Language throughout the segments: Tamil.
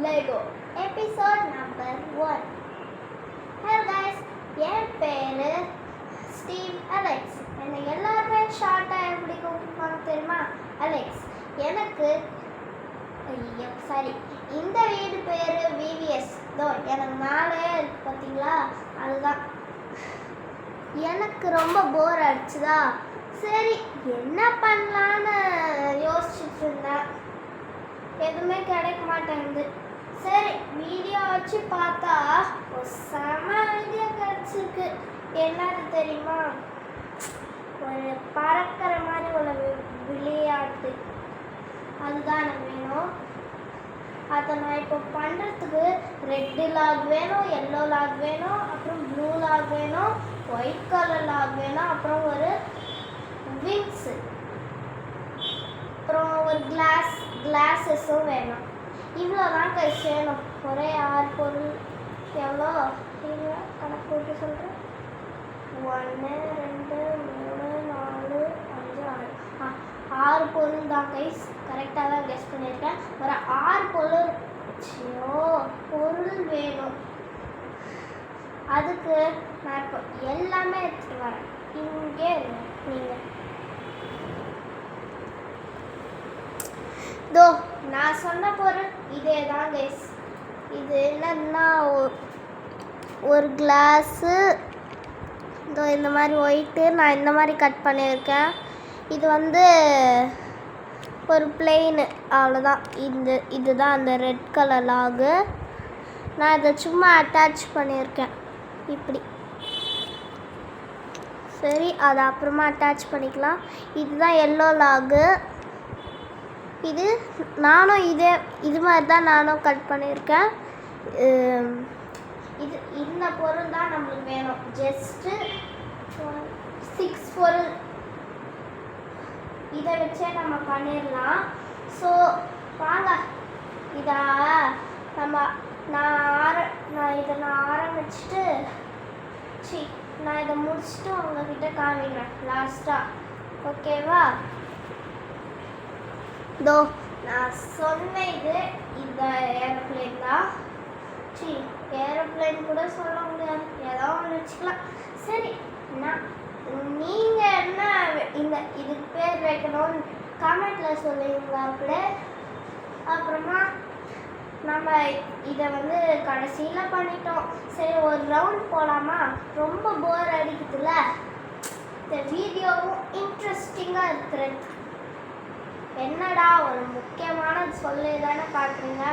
Lego episode number 1. Hello guys, என் பேரு ஸ்டீவ் அலெக்ஸ். என்னை எல்லாருமே ஷார்ட்டாக எப்படி கூப்பிடுவாங்க தெரியுமா? அலெக்ஸ். எனக்கு இந்த வீடு பேர் விவிஎஸ். எனக்கு மேலே இருக்கு பார்த்தீங்களா, அதுதான். எனக்கு ரொம்ப போர் அடிச்சுதா, சரி என்ன பண்ணலான்னு யோசிச்சுட்டு இருந்தேன். எதுவுமே கிடைக்க மாட்டேங்குது. சரி வீடியோ வச்சு பார்த்தா ஒரு செம வீடியோ கிடச்சிருக்கு. என்னது தெரியுமா? ஒரு பறக்கிற மாதிரி ஒரு விளையாட்டு. அதுதான் எனக்கு வேணும். அதை நான் இப்போ பண்ணுறதுக்கு ரெட்டு லாக் வேணும், எல்லோ லாக் வேணும், அப்புறம் ப்ளூ லாக் வேணும், ஒயிட் கலர் லாக் வேணும், அப்புறம் ஒரு விங்ஸு, அப்புறம் ஒரு கிளாஸஸும் வேணும். இவ்வளோதான் கைஸ் வேணும். ஒரே 6 பொருள். எவ்வளோ கணக்கு போட்டு சொல்கிறேன். 1 2 3 4 5 6 6 பொருள் தான் கைஸ். கரெக்டாக தான் கெஸ் பண்ணியிருக்கேன். ஒரு 6 பொருள் வேணும். அதுக்கு நான் இப்போ எல்லாமே எடுத்துகிட்டு வரேன். இங்கே நீங்கள் நான் சொன்ன பொருள் இதே தான் கைஸ். இது என்னன்னா ஒரு கிளாஸு, இந்த மாதிரி ஒயிட்டு நான் இந்த மாதிரி கட் பண்ணியிருக்கேன். இது ஒரு பிளெயின், அவ்வளோதான். இதுதான் அந்த ரெட் கலர் லாகு. நான் இதை சும்மா அட்டாச் பண்ணியிருக்கேன் இப்படி. சரி, அதை அப்புறமா அட்டாச் பண்ணிக்கலாம். இதுதான் எல்லோ லாகு. இது நானும் இது மாதிரி தான் நானும் கட் பண்ணியிருக்கேன். இந்த பொருள் தான் நம்மளுக்கு வேணும். ஜஸ்ட்டு 6 பொருள். இதை வச்சே நம்ம பண்ணிடலாம். ஸோ வாங்க, நான் ஆரம்பிச்சுட்டு நான் இதை முடிச்சுட்டு உங்ககிட்ட காமிக்கிறேன் லாஸ்ட்டாக. ஓகேவா? நான் சொன்ன இந்த ஏரோப்ளேன் தான். ஏரோப்ளேன் கூட சொல்ல முடியாது, ஏதோ ஒன்று வச்சுக்கலாம். சரி, நீங்கள் என்ன இதுக்கு பேர் வைக்கணும்னு கமெண்ட்டில் சொல்லுவீங்களா? அப்புறமா நம்ம இதை கடைசியில் பண்ணிட்டோம். சரி, ஒரு ரவுண்ட் போகலாமா? ரொம்ப போர் அடிக்குதுல்ல. இந்த வீடியோவும் இன்ட்ரெஸ்டிங்காக இருக்கிறது. என்னடா ஒரு முக்கியமானது சொல்லி தானே பார்க்குறீங்க?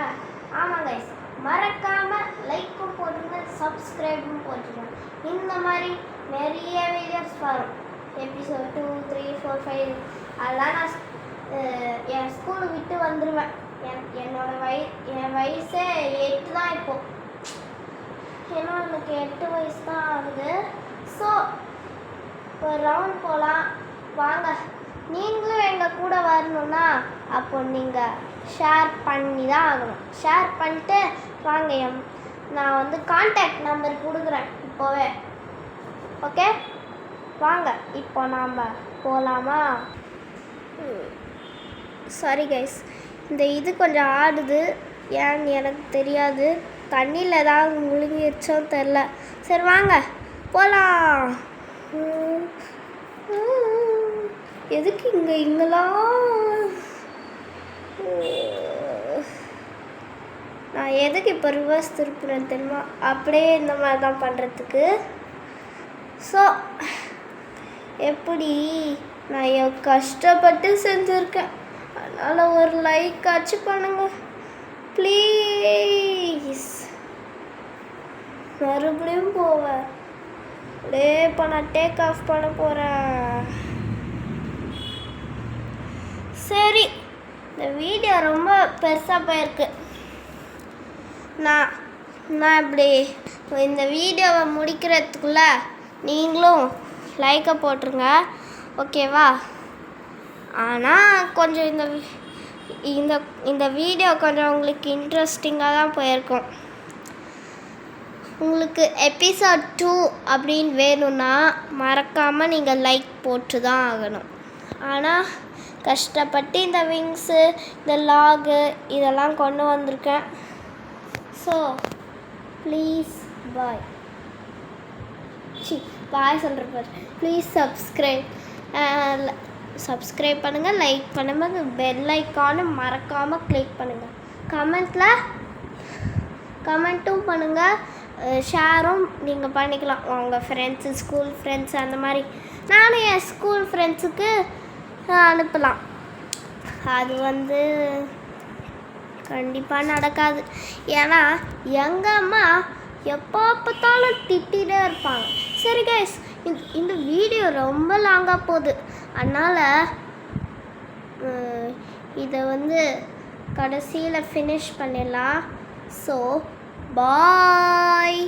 ஆமாம் கைஸ், மறக்காமல் லைக்கும் போட்டுருங்க, சப்ஸ்கிரைபும் போட்டுருங்க. இந்த மாதிரி நிறைய வீடியோஸ் வரும். எபிசோட் 2 3 4 5 அதெல்லாம் நான் என் ஸ்கூலை விட்டு வந்துடுவேன். என் வயசே 8 தான் இப்போது. ஏன்னா எனக்கு 8 வயசு தான் ஆகுது. ஸோ இப்போ ரவுண்ட் போகலாம் வாங்க. நீங்களும் எங்கள் கூட வரணுன்னா அப்போ நீங்கள் ஷேர் பண்ணி தான் ஆகணும். ஷேர் பண்ணிட்டு வாங்க. நான் கான்டாக்ட் நம்பர் கொடுக்குறேன் இப்போவே. ஓகே வாங்க, இப்போ நாம் போகலாமா? சாரி கைஸ், இது கொஞ்சம் ஆடுது. ஏன்னு எனக்கு தெரியாது. தண்ணியில் ஏதாவது முழுங்கிருச்சோன்னு தெரில. சரி வாங்க போகலாம். எதுக்கு இங்கெல்லாம் நான் எதுக்கு இப்போ ரிவர்ஸ் திருப்புறேன் தெரியுமா? அப்படியே இந்த மாதிரி தான் பண்ணுறதுக்கு. ஸோ எப்படி நான் கஷ்டப்பட்டு செஞ்சுருக்கேன். அதனால் ஒரு லைக் ஆச்சு பண்ணுங்க ப்ளீஸ். மறுபடியும் போவேன். அப்படியே இப்போ நான் டேக் ஆஃப் பண்ண போகிறேன். சரி, இந்த வீடியோ ரொம்ப பெருசாக போயிருக்கு. நான் இப்படி இந்த வீடியோவை முடிக்கிறதுக்குள்ள நீங்களும் லைக்கை போட்டுருங்க. ஓகேவா? ஆனால் கொஞ்சம் இந்த வீடியோ கொஞ்சம் உங்களுக்கு இன்ட்ரெஸ்டிங்காக தான் போயிருக்கும். உங்களுக்கு எபிசோட் 2 அப்படின்னு வேணும்னா மறக்காமல் நீங்கள் லைக் போட்டு தான் ஆகணும். ஆனால் கஷ்டப்பட்டு இந்த விங்ஸு, இந்த லாகு இதெல்லாம் கொண்டு வந்திருக்கேன். ஸோ ப்ளீஸ் பாய் பாய் சொல்கிறப்ப ப்ளீஸ் சப்ஸ்கிரைப் பண்ணுங்கள், லைக் பண்ணுங்கள், பெல் ஐக்கானு மறக்காமல் கிளிக் பண்ணுங்கள். கமெண்ட்டும் பண்ணுங்கள், ஷேரும் நீங்கள் பண்ணிக்கலாம் உங்கள் ஃப்ரெண்ட்ஸு, ஸ்கூல் ஃப்ரெண்ட்ஸ் அந்த மாதிரி. நானும் என் ஸ்கூல் ஃப்ரெண்ட்ஸுக்கு அனுப்பலாம். அது கண்டிப்பாக நடக்காது. ஏன்னா எங்கள் அம்மா எப்போ பார்த்தாலும் திட்டிகிட்டே இருப்பாங்க. சரி கைஸ், இந்த வீடியோ ரொம்ப லாங்காக போகுது. அதனால் இதை கடைசியில் ஃபினிஷ் பண்ணிடலாம். So bye.